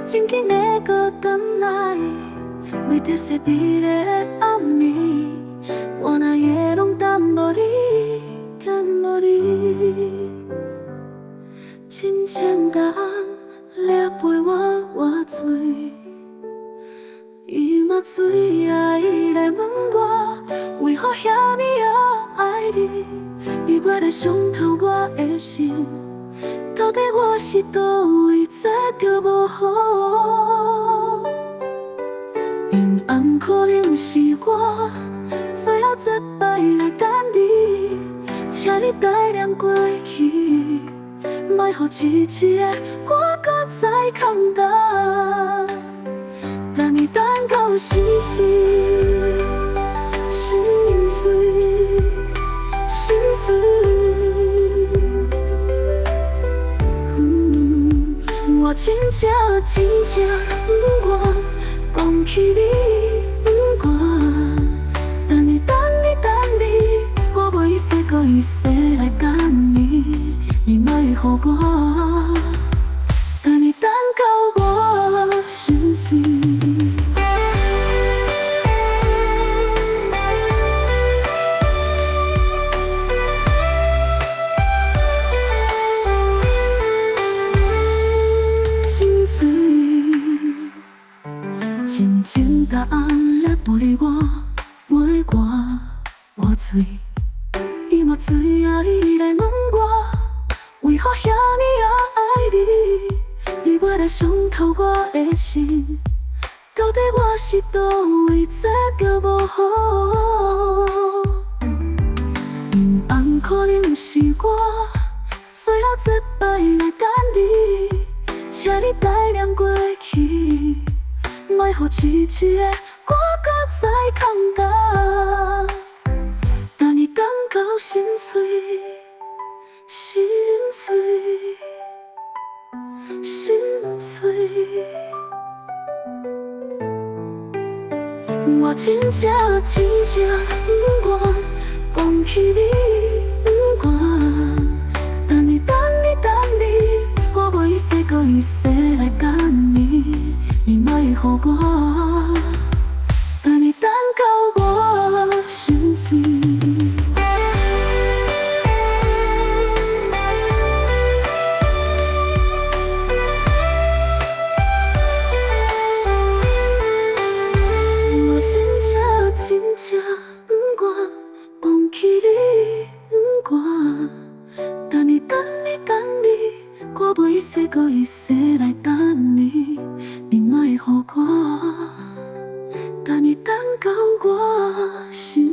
真紧的搁回来，为着说美丽的暗暝，我哪会拢等无你，等无你。真简单，掠陪我换水，伊嘛水啊，伊来问我，为何遐尼爱你？你陪来伤透我的心。到底我是倒位做着无好？阴暗可能是我最后一摆来等你，请你带亮过去，莫予一日的我搁再空等，等你等到心碎，心碎，心碎。我真正不愿放弃你，不愿等你，我袂一世搁一世来等你，你莫予我，等你等到我心碎。真情答案来不理我，陪我换水，伊无水啊，伊来问我，为何遐尼爱你？你陪来伤透我的心，到底我是倒位做着无好？阴暗可能是我最后一摆来等你，请你带亮过去。莫予一日的我搁再空等，等你等到心碎，心碎，心碎。我真正不愿放弃你，不愿等你，我袂一世搁一世来等你。你莫予我，等你等到我心碎。我真正不愿放弃你，不愿等你，我袂一世搁一世来等你。你莫予我，等你等到我心。